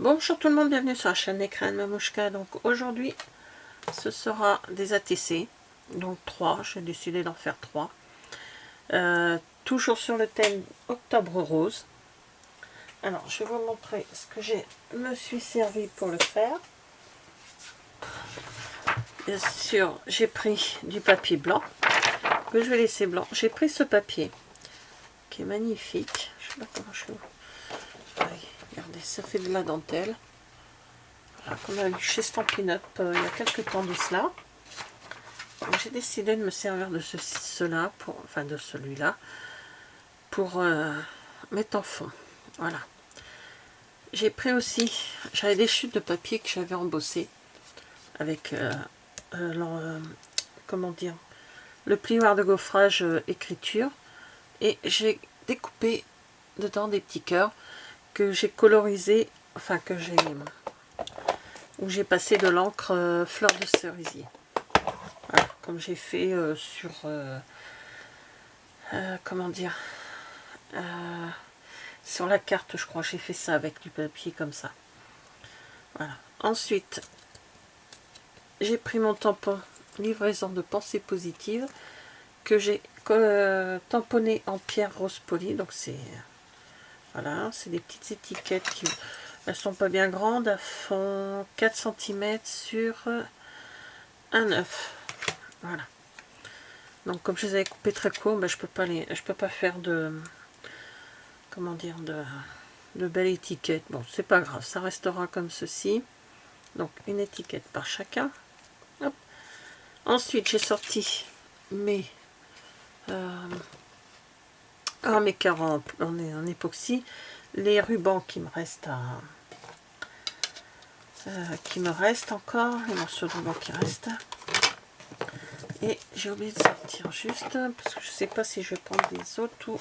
Bonjour tout le monde, bienvenue sur la chaîne Écran Mamouchka. Donc aujourd'hui ce sera des ATC, donc 3, j'ai décidé d'en faire 3. Toujours sur le thème Octobre Rose. Alors je vais vous montrer ce que me suis servi pour le faire. Bien sûr, j'ai pris du papier blanc, que je vais laisser blanc. J'ai pris ce papier qui est magnifique. Je sais pas comment je fais. Regardez, ça fait de la dentelle. Voilà, qu'on a eu chez Stampin' Up il y a quelques temps de cela. J'ai décidé de me servir de de celui-là, pour mettre en fond. Voilà. J'ai pris aussi, j'avais des chutes de papier que j'avais embossées avec comment dire, le plioir de gaufrage écriture, et j'ai découpé dedans des petits cœurs que j'ai colorisé, enfin où j'ai passé de l'encre fleur de cerisier. Voilà, comme j'ai fait sur comment dire, sur la carte, je crois, j'ai fait ça avec du papier comme ça. Voilà. Ensuite, j'ai pris mon tampon livraison de pensée positive que j'ai tamponné en pierre rose polie. Donc c'est voilà, c'est des petites étiquettes qui elles sont pas bien grandes, elles font 4 cm sur 1,9. Voilà. Donc comme je les avais coupés très courts, ben, je peux pas faire de, comment dire, de belle étiquette. Bon, c'est pas grave, ça restera comme ceci. Donc une étiquette par chacun. Hop. Ensuite j'ai sorti mes cœurs en époxy, les rubans qui me restent encore, les morceaux de ruban qui restent. Et j'ai oublié de sortir juste parce que je sais pas si je vais prendre des autres ou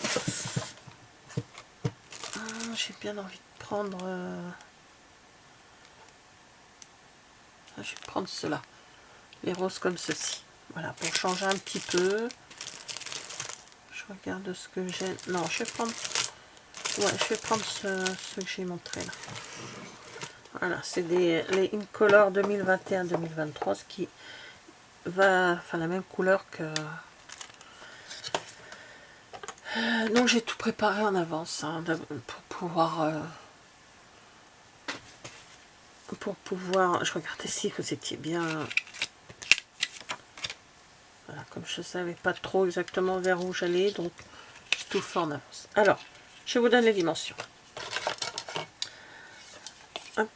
j'ai bien envie de prendre je vais prendre cela, les roses comme ceci. Voilà, pour changer un petit peu. Je regarde ce que j'ai. Non, je vais prendre, ouais, je vais prendre ce que j'ai montré là. Voilà, c'est les Incolor 2021-2023, ce qui va, enfin la même couleur que. Donc j'ai tout préparé en avance hein, pour pouvoir. Je regardais si vous étiez bien. Voilà, comme je ne savais pas trop exactement vers où j'allais, donc j'ai tout fait en avance. Alors, je vous donne les dimensions. Hop.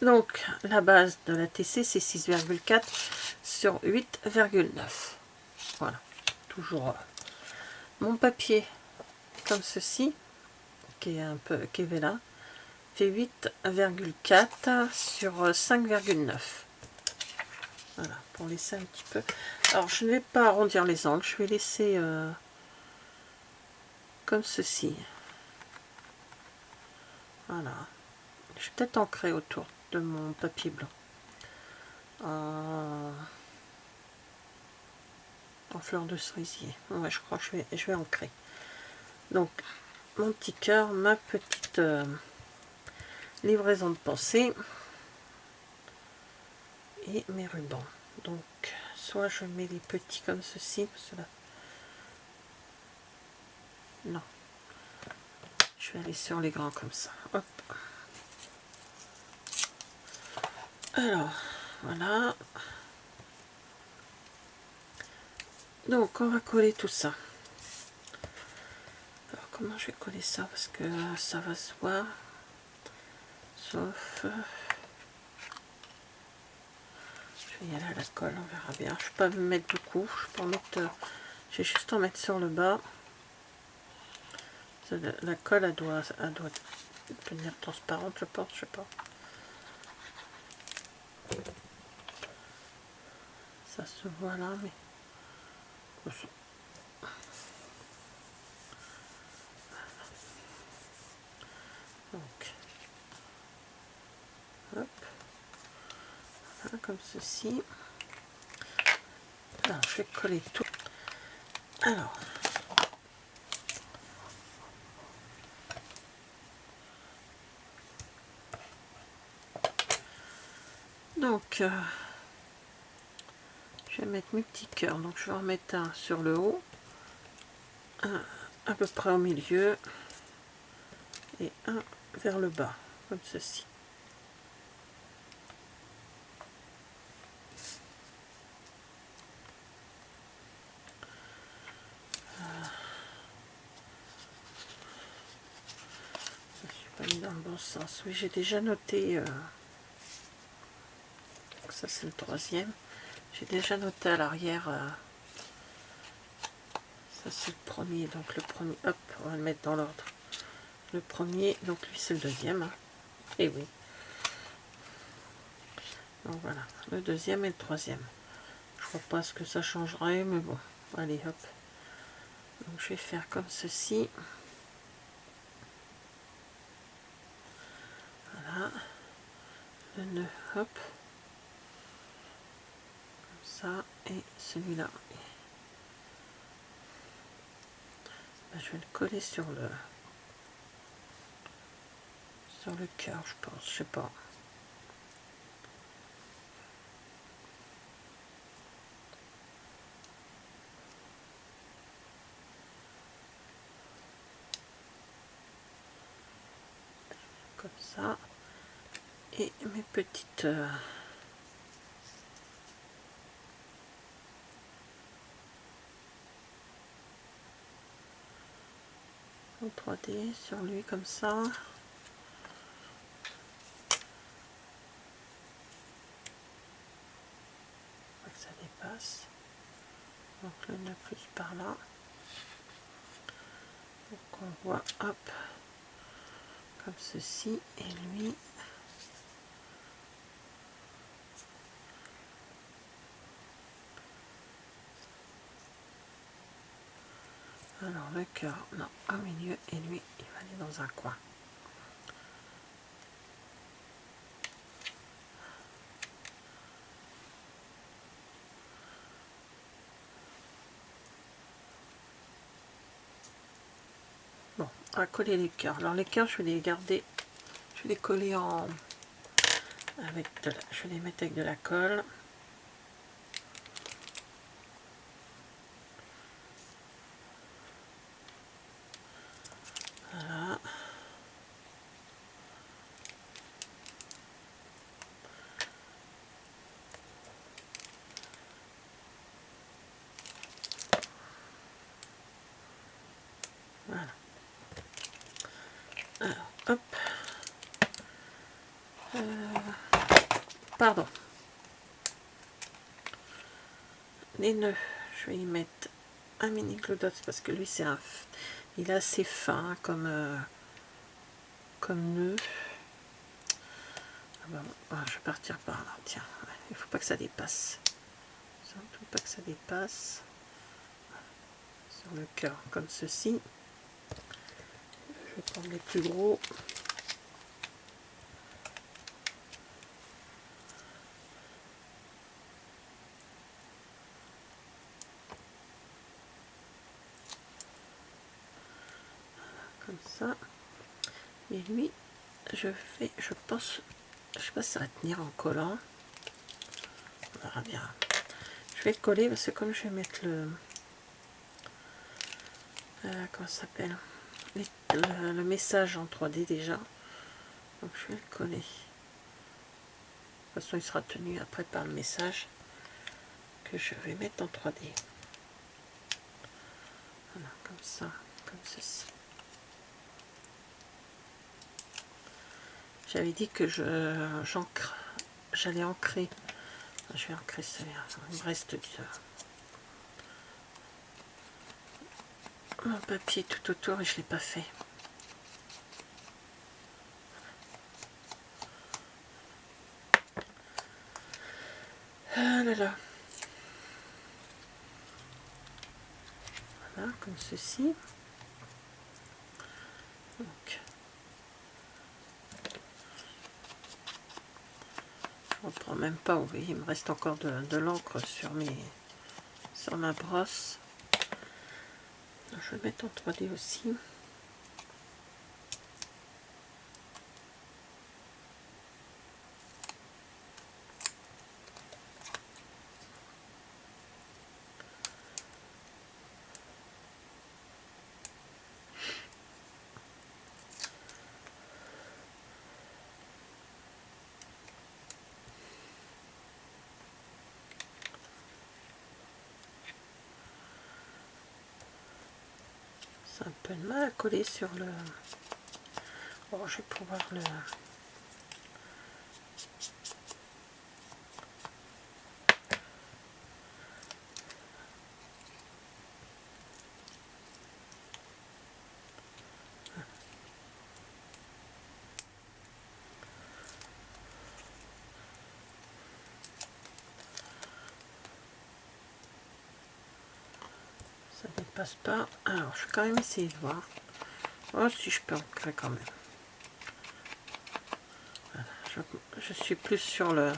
Donc, la base de la TC, c'est 6,4 sur 8,9. Voilà, toujours mon papier comme ceci, qui est Vella, fait 8,4 sur 5,9. Voilà, pour laisser un petit peu. Alors, je ne vais pas arrondir les angles, je vais laisser comme ceci. Voilà. Je vais peut-être ancrer autour de mon papier blanc. En fleur de cerisier. Ouais, je crois que je vais ancrer. Donc, mon petit cœur, ma petite livraison de pensée et mes rubans. Donc, soit je mets les petits comme ceci, cela. Non. Je vais aller sur les grands comme ça. Hop. Alors, voilà. Donc, on va coller tout ça. Alors, comment je vais coller ça? Parce que ça va se voir. Sauf... je vais y aller à la colle, on verra bien. Je ne vais pas me mettre beaucoup. Je vais juste en mettre sur le bas. La colle, elle doit devenir transparente, je pense, je sais pas. Ça se voit là, mais... Donc, hop, voilà, comme ceci. Alors, je vais coller tout. Alors, Donc, je vais mettre mes petits cœurs. Donc, je vais en mettre un sur le haut, un à peu près au milieu et un vers le bas, comme ceci. Je ne suis pas mis dans le bon sens. Oui, j'ai déjà noté. Ça, c'est le troisième. J'ai déjà noté à l'arrière. Ça, c'est le premier. Donc, le premier, hop, on va le mettre dans l'ordre. Le premier, donc lui, c'est le deuxième. Hein. Et oui. Donc, voilà. Le deuxième et le troisième. Je crois pas ce que ça changerait, mais bon. Allez, hop. Donc, je vais faire comme ceci. Voilà. Le nœud, hop. Comme ça. Et celui-là. Je vais le coller sur le cœur, je pense, je sais pas. Comme ça. Et mes petites en 3D sur lui comme ça. Que ça dépasse. Donc le nœud plus par là. Donc on voit, hop, comme ceci. Et lui, alors le cœur, non, au milieu, et lui, il va aller dans un coin. Bon, on va coller les cœurs. Alors les cœurs, je vais les garder, je vais les coller en avec je vais les mettre avec de la colle. Voilà. Voilà. Alors, hop. Pardon. Les nœuds, je vais y mettre un mini clodots parce que lui c'est il est assez fin comme nœud. Ah ben, je vais partir par là, tiens, il faut pas que ça dépasse. Surtout pas que ça dépasse. Sur le cœur comme ceci. Je vais prendre les plus gros. Comme ça. Et lui, je pense, je sais pas si ça va tenir en collant. On verra bien. Je vais le coller parce que comme je vais mettre le comment ça s'appelle, le message en 3D déjà, donc je vais le coller. De toute façon, il sera tenu après par le message que je vais mettre en 3D. Voilà, comme ça, comme ceci. J'avais dit que j'allais ancrer. Je vais ancrer celui-là. Il me reste mon papier tout autour et je ne l'ai pas fait. Ah là là. Voilà, comme ceci. Donc, je ne reprends même pas, vous voyez, il me reste encore de l'encre sur ma brosse. Je vais mettre en 3D aussi. C'est un peu de mal à coller sur le... Bon, je vais pouvoir le... Ça dépasse pas. Alors, je vais quand même essayer de voir. Oh, si je peux ancrer quand même. Voilà, je suis plus sur le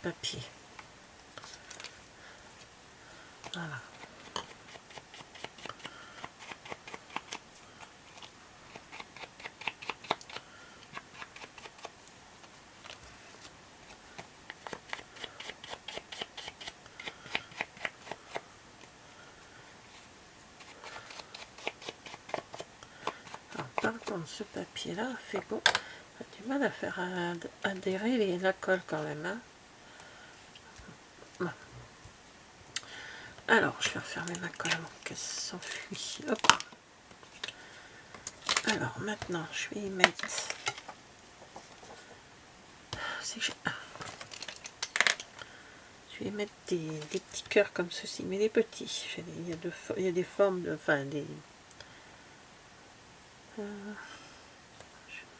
papier. Voilà. Alors, par contre, ce papier-là fait bon. A du mal à faire adhérer la colle quand même. Hein. Bon. Alors, je vais refermer ma colle avant qu'elle s'enfuit. Hop. Alors, maintenant, je vais y mettre... Je vais mettre des petits cœurs comme ceci, mais des petits. Il y a des formes, enfin des... je vais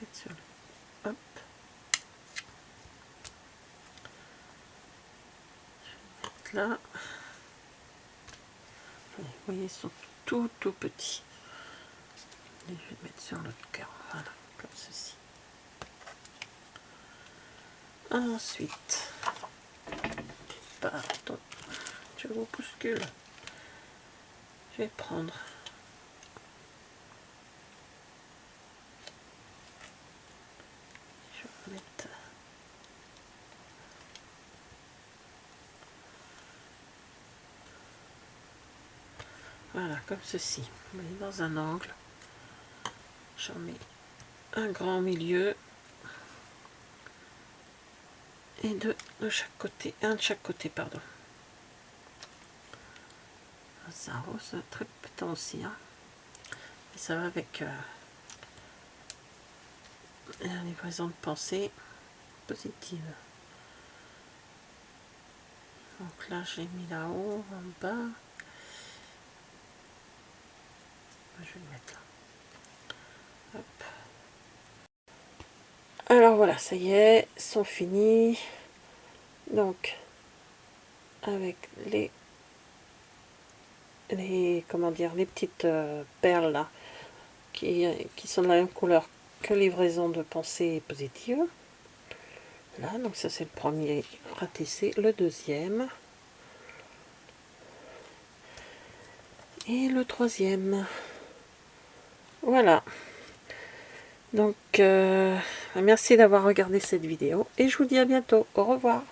mettre sur le... Hop. Je vais mettre là. Vous voyez, ils sont tout petits. Et je vais mettre sur l'autre cœur. Voilà, comme ceci. Ensuite, pardon, je vous bouscule. Je vais prendre mettre voilà comme ceci. Vous voyez, dans un angle, j'en mets un grand au milieu et deux de chaque côté, un de chaque côté, pardon. Ça rose très pétant aussi, hein. Et ça va avec la livraison de pensée positive. Donc là j'ai mis là-haut, en bas. Je vais le mettre là. Hop. Alors voilà, ça y est, sont finis. Donc avec les comment dire, les petites perles là qui sont de la même couleur que livraison de pensée positive. Là, donc ça c'est le premier raté-C, le deuxième et le troisième. Voilà. Donc merci d'avoir regardé cette vidéo et je vous dis à bientôt. Au revoir.